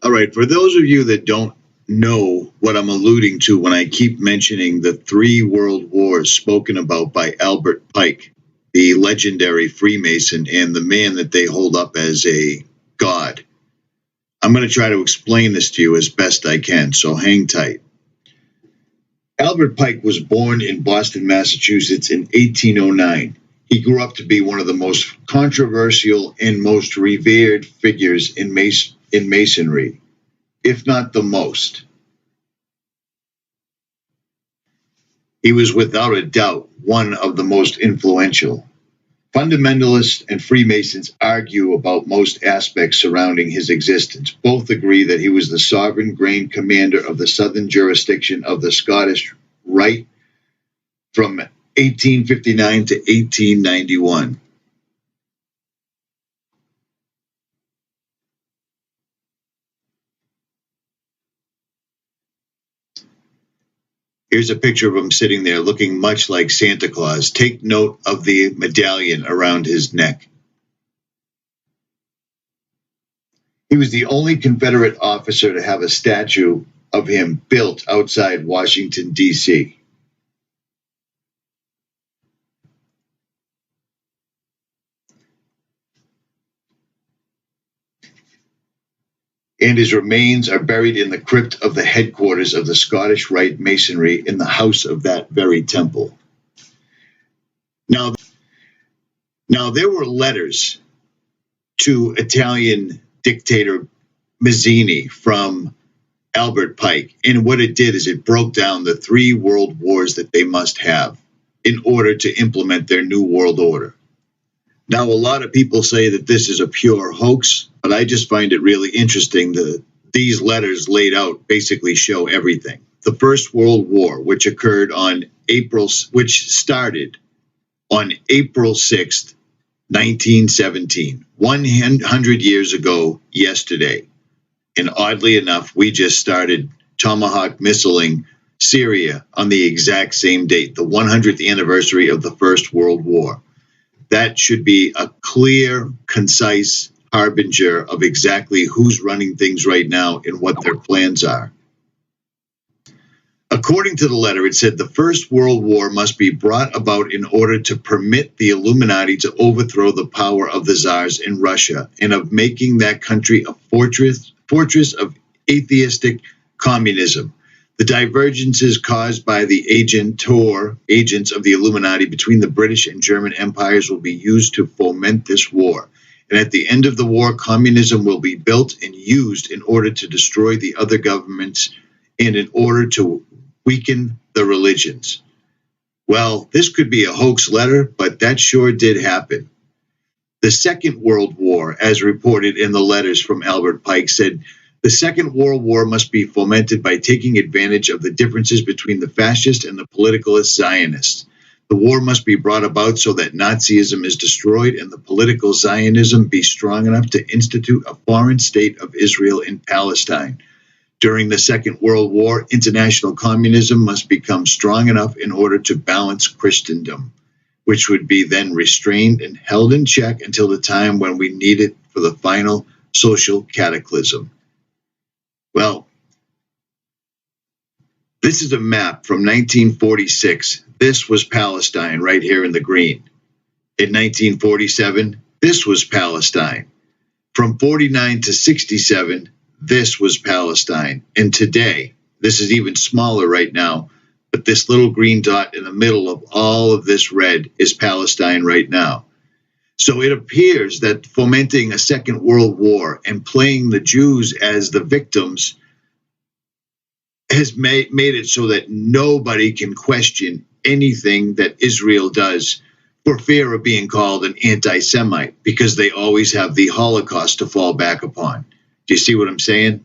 All right, for those of you that don't know what I'm alluding to when I keep mentioning the 3 world wars spoken about by Albert Pike, the legendary Freemason and the man that they hold up as a god, I'm going to try to explain this to you as best I can, so hang tight. Albert Pike was born in Boston, Massachusetts in 1809. He grew up to be one of the most controversial and most revered figures in Masonry, if not the most. He was without a doubt one of the most influential. Fundamentalists and Freemasons argue about most aspects surrounding his existence. Both agree that he was the sovereign grand commander of the southern jurisdiction of the Scottish Rite from 1859 to 1891. Here's a picture of him sitting there looking much like Santa Claus. Take note of the medallion around his neck. He was the only Confederate officer to have a statue of him built outside Washington, D.C. And his remains are buried in the crypt of the headquarters of the Scottish Rite Masonry in the house of that very temple. Now there were letters to Italian dictator Mazzini from Albert Pike, and what it did is it broke down the 3 world wars that they must have in order to implement their new world order. Now, a lot of people say that this is a pure hoax, but I just find it really interesting that these letters laid out basically show everything. The First World War, which started on April 6th, 1917, 100 years ago yesterday. And oddly enough, we just started Tomahawk missiling Syria on the exact same date, the 100th anniversary of the First World War. That should be a clear, concise harbinger of exactly who's running things right now and what their plans are. According to the letter, it said the First World War must be brought about in order to permit the Illuminati to overthrow the power of the Tsars in Russia and of making that country a fortress of atheistic communism. The divergences caused by the agents of the Illuminati between the British and German empires will be used to foment this war. And at the end of the war, communism will be built and used in order to destroy the other governments and in order to weaken the religions. Well, this could be a hoax letter, but that sure did happen. The Second World War, as reported in the letters from Albert Pike, said, the Second World War must be fomented by taking advantage of the differences between the fascist and the politicalist Zionists. The war must be brought about so that Nazism is destroyed and the political Zionism be strong enough to institute a foreign state of Israel in Palestine. During the Second World War, international communism must become strong enough in order to balance Christendom, which would be then restrained and held in check until the time when we need it for the final social cataclysm. Well, this is a map from 1946. This was Palestine right here in the green. In 1947, this was Palestine. From 49 to 67, this was Palestine. And today, this is even smaller right now, but this little green dot in the middle of all of this red is Palestine right now. So it appears that fomenting a Second World War and playing the Jews as the victims has made it so that nobody can question anything that Israel does for fear of being called an anti-Semite, because they always have the Holocaust to fall back upon. Do you see what I'm saying?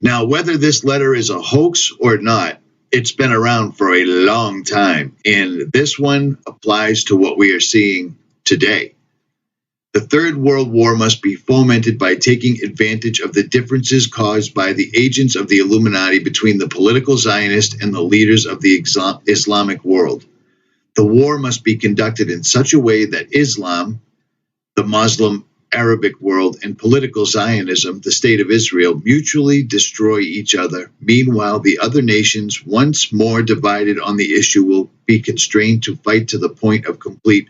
Now, whether this letter is a hoax or not, it's been around for a long time, and this one applies to what we are seeing today. The Third World War must be fomented by taking advantage of the differences caused by the agents of the Illuminati between the political Zionists and the leaders of the Islamic world. The war must be conducted in such a way that Islam, the Muslim Arabic world, and political Zionism, the state of Israel, mutually destroy each other. Meanwhile, the other nations, once more divided on the issue, will be constrained to fight to the point of complete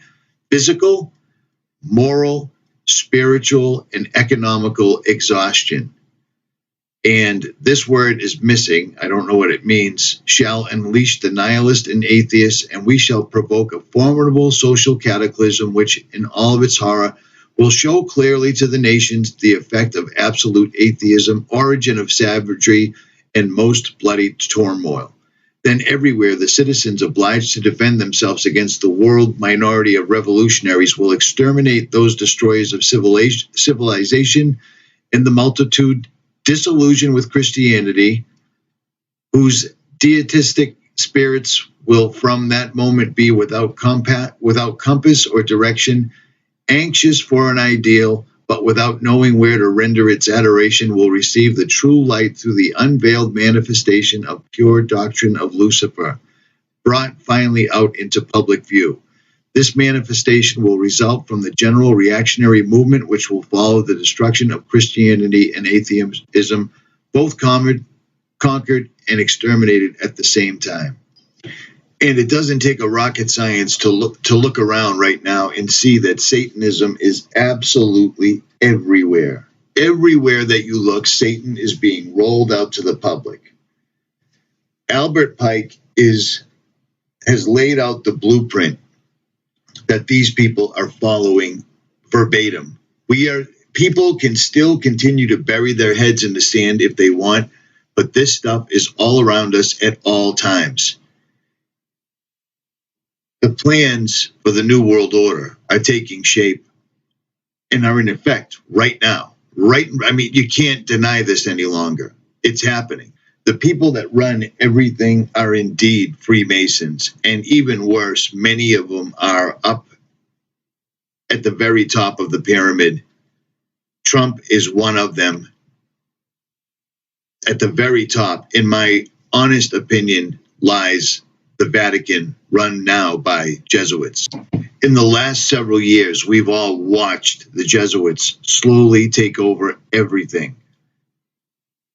physical, moral, spiritual, and economical exhaustion. And this word is missing. I don't know what it means. Shall unleash the nihilist and atheist, and we shall provoke a formidable social cataclysm which, in all of its horror, will show clearly to the nations the effect of absolute atheism, origin of savagery, and most bloody turmoil. Then everywhere the citizens obliged to defend themselves against the world minority of revolutionaries will exterminate those destroyers of civilization, and the multitude disillusioned with Christianity, whose deitistic spirits will from that moment be without compass or direction, anxious for an ideal, but without knowing where to render its adoration, will receive the true light through the unveiled manifestation of pure doctrine of Lucifer, brought finally out into public view. This manifestation will result from the general reactionary movement which will follow the destruction of Christianity and atheism, both conquered and exterminated at the same time. And it doesn't take a rocket science to look around right now and see that Satanism is absolutely everywhere. Everywhere that you look, Satan is being rolled out to the public. Albert Pike has laid out the blueprint that these people are following verbatim. People can still continue to bury their heads in the sand if they want, but this stuff is all around us at all times. The plans for the New World Order are taking shape and are in effect right now. You can't deny this any longer. It's happening. The people that run everything are indeed Freemasons, and even worse, many of them are up at the very top of the pyramid. Trump is one of them. At the very top, in my honest opinion, lies the Vatican, run now by Jesuits. In the last several years, we've all watched the Jesuits slowly take over everything.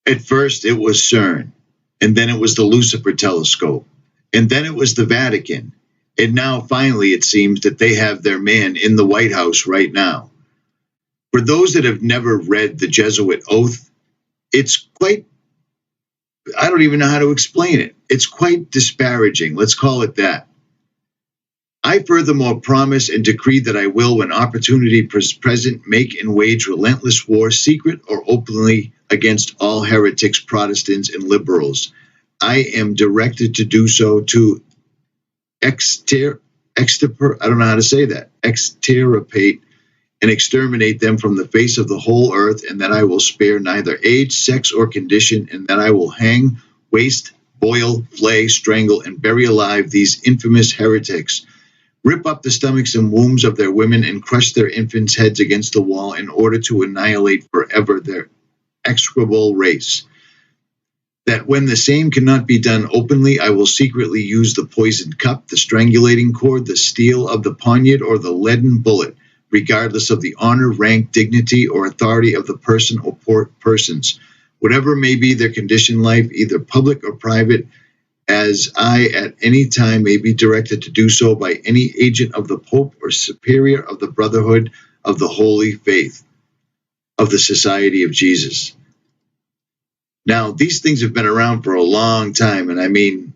At first, it was CERN, and then it was the Lucifer telescope, and then it was the Vatican, and now finally it seems that they have their man in the White House right now. For those that have never read the Jesuit Oath, it's quite, I don't even know how to explain it. It's quite disparaging. Let's call it that. I furthermore promise and decree that I will, when opportunity present, make and wage relentless war, secret or openly, against all heretics, Protestants, and liberals. I am directed to do so to extirpate and exterminate them from the face of the whole earth, and that I will spare neither age, sex, or condition, and that I will hang, waste, boil, flay, strangle, and bury alive these infamous heretics, rip up the stomachs and wombs of their women, and crush their infants' heads against the wall in order to annihilate forever their execrable race. That when the same cannot be done openly, I will secretly use the poisoned cup, the strangulating cord, the steel of the poniard, or the leaden bullet, regardless of the honor, rank, dignity, or authority of the person or persons, whatever may be their condition in life, either public or private, as I at any time may be directed to do so by any agent of the Pope or superior of the Brotherhood of the Holy Faith of the Society of Jesus. Now, these things have been around for a long time, and I mean,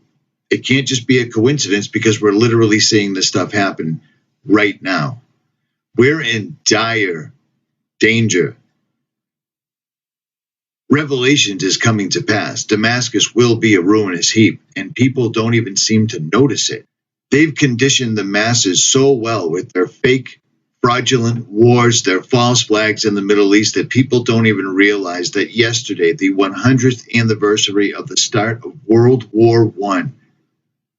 it can't just be a coincidence because we're literally seeing this stuff happen right now. We're in dire danger. Revelations is coming to pass. Damascus will be a ruinous heap, and people don't even seem to notice it. They've conditioned the masses so well with their fake, fraudulent wars, their false flags in the Middle East, that people don't even realize that yesterday, the 100th anniversary of the start of World War I,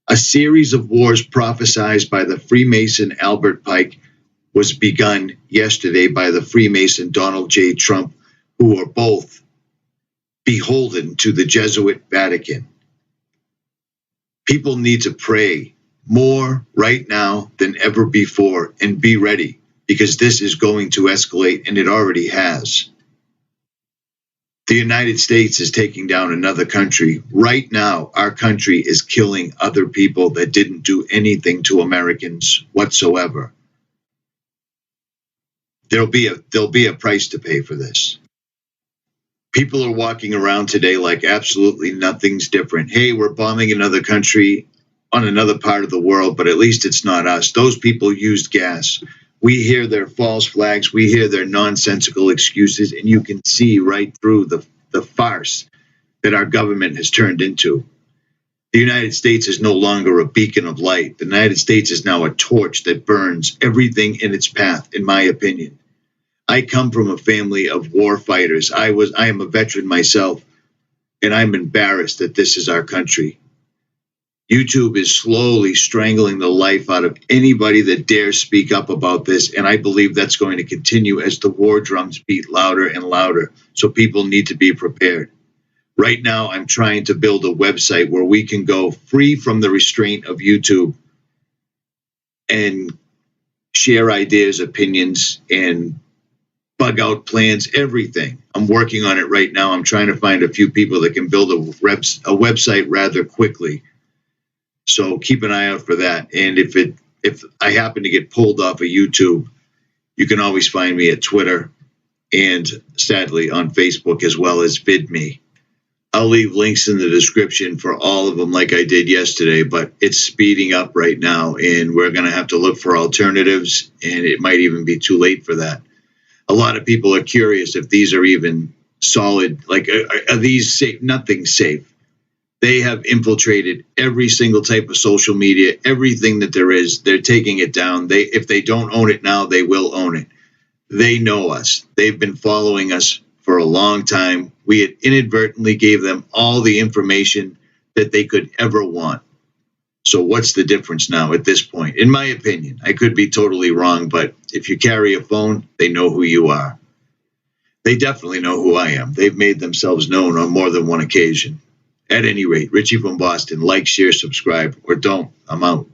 a series of wars prophesied by the Freemason Albert Pike, was begun yesterday by the Freemason Donald J. Trump, who are both beholden to the Jesuit Vatican. People need to pray more right now than ever before and be ready. because this is going to escalate, and it already has. The United States is taking down another country. Right now, our country is killing other people that didn't do anything to Americans whatsoever. There'll be a price to pay for this. People are walking around today like absolutely nothing's different. Hey, we're bombing another country on another part of the world, but at least it's not us. Those people used gas. We hear their false flags. We hear their nonsensical excuses, and you can see right through the farce that our government has turned into. The United States is no longer a beacon of light. The United States is now a torch that burns everything in its path, in my opinion. I come from a family of war fighters. I am a veteran myself, and I'm embarrassed that this is our country. YouTube is slowly strangling the life out of anybody that dares speak up about this, and I believe that's going to continue as the war drums beat louder and louder, so people need to be prepared. Right now, I'm trying to build a website where we can go free from the restraint of YouTube and share ideas, opinions, and bug out plans, everything. I'm working on it right now. I'm trying to find a few people that can build a website rather quickly. So keep an eye out for that. And if I happen to get pulled off of YouTube, you can always find me at Twitter and sadly on Facebook, as well as 𝗏𝗵𝗿. I'll leave links in the description for all of them like I did yesterday, but it's speeding up right now, and we're going to have to look for alternatives, and it might even be too late for that. A lot of people are curious if these are even solid. Like, are these safe? Nothing's safe. They have infiltrated every single type of social media, everything that there is. They're taking it down. If they don't own it now, they will own it. They know us. They've been following us for a long time. We had inadvertently gave them all the information that they could ever want. So what's the difference now at this point? In my opinion, I could be totally wrong, but if you carry a phone, they know who you are. They definitely know who I am. They've made themselves known on more than one occasion. At any rate, Richie from Boston, like, share, subscribe, or don't. I'm out.